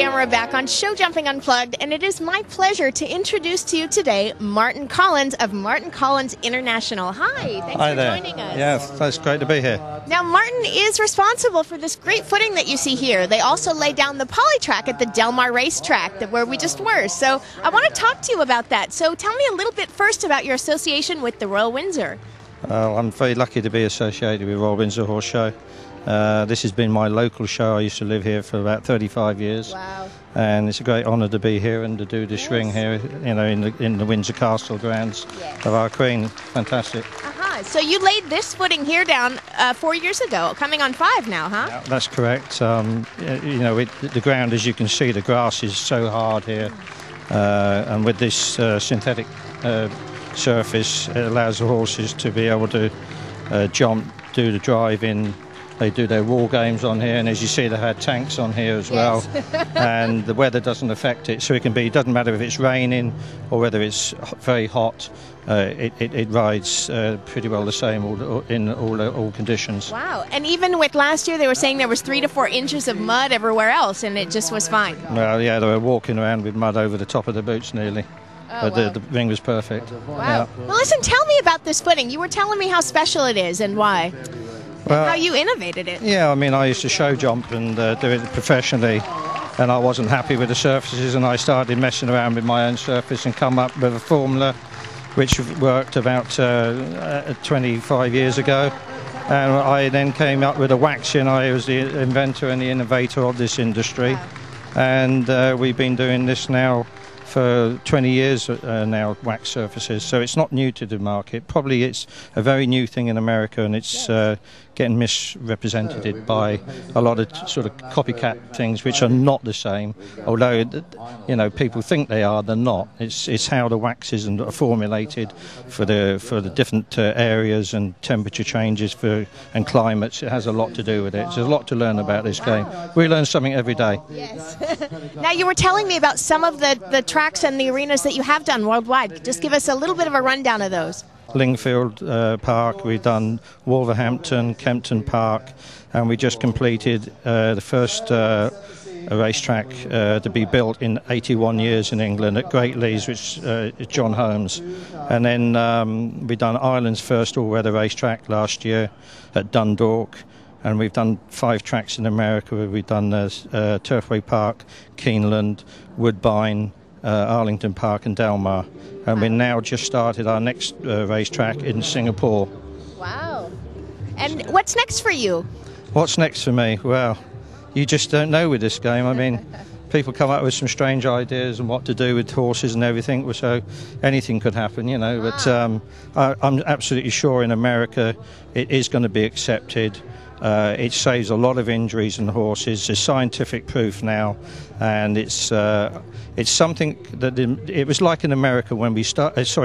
camera back on Showjumping Unplugged, and it is my pleasure to introduce to you today Martin Collins of Martin Collins International. Hi, thanks for joining us. Yes, it's great to be here. Now, Martin is responsible for this great footing that you see here. They also lay down the poly track at the Del Mar racetrack where we just were. So I want to talk to you about that. So tell me a little bit first about your association with the Royal Windsor. I'm very lucky to be associated with Royal Windsor Horse Show. This has been my local show. I used to live here for about 35 years. Wow. And it's a great honour to be here and to do this ring here, you know, in the Windsor Castle grounds of our Queen. Fantastic. So you laid this footing here down 4 years ago, coming on 5 now, huh? Yeah, that's correct. You know, the ground, as you can see, the grass is so hard here. And with this synthetic surface, it allows the horses to be able to jump, do the drive in. They do their war games on here, and as you see, they had tanks on here as well. And the weather doesn't affect it, so it can be. It doesn't matter if it's raining or whether it's very hot. It rides pretty well the same in all conditions. Wow! And even with last year, they were saying there was 3 to 4 inches of mud everywhere else, and it just was fine. Well, yeah, they were walking around with mud over the top of the boots nearly. But the ring was perfect. Wow! Yeah. Well, listen, tell me about this footing. You were telling me how special it is and why. Well, how you innovated it. Yeah, I mean, I used to show jump and do it professionally, and I wasn't happy with the surfaces, and I started messing around with my own surface and come up with a formula which worked about 25 years ago. And I then came up with a waxing. I was the inventor and the innovator of this industry. Wow. And we've been doing this now for 20 years now, wax surfaces, so it's not new to the market. Probably it's a very new thing in America, and it's getting misrepresented by a lot of sort of copycat things which are not the same, although you know, people think they are, they're not. It's how the waxes are formulated for the different areas and temperature changes and climates. It has a lot to do with it. There's a lot to learn about this game. We learn something every day. Yes. Now, you were telling me about some of the tracks and the arenas that you have done worldwide. Just give us a little bit of a rundown of those. Lingfield Park, we've done Wolverhampton, Kempton Park, and we just completed the first racetrack to be built in 81 years in England at Great Leys, which is John Holmes. And then we've done Ireland's first all-weather racetrack last year at Dundalk. And we've done 5 tracks in America. We've done Turfway Park, Keeneland, Woodbine, Arlington Park and Del Mar. And we've now just started our next racetrack in Singapore. Wow. And what's next for you? What's next for me? Well, you just don't know with this game. I mean, people come up with some strange ideas and what to do with horses and everything, so anything could happen, you know. But I'm absolutely sure in America it is going to be accepted. It saves a lot of injuries in horses. There's scientific proof now, and it's something that it was like in America when we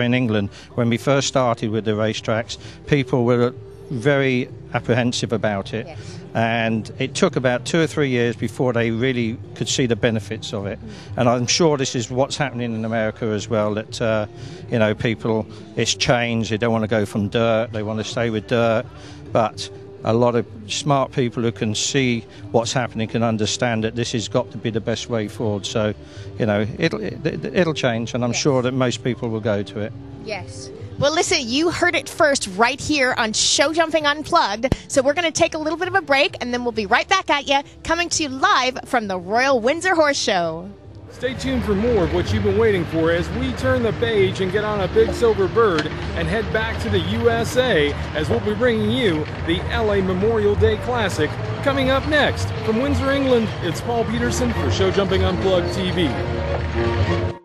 in England when we first started with the racetracks. People were very apprehensive about it, and it took about 2 or 3 years before they really could see the benefits of it. And I'm sure this is what's happening in America as well. That you know, people, it's changed. They don't want to go from dirt. They want to stay with dirt, but a lot of smart people who can see what's happening can understand that this has got to be the best way forward. So, you know, it'll change, and I'm sure that most people will go to it. Yes. Well, listen, you heard it first right here on Showjumping Unplugged. So we're going to take a little bit of a break, and then we'll be right back at you, coming to you live from the Royal Windsor Horse Show. Stay tuned for more of what you've been waiting for as we turn the page and get on a big silver bird and head back to the USA, as we'll be bringing you the LA Memorial Day Classic. Coming up next, from Windsor, England, it's Paul Peterson for Showjumping Unplugged TV.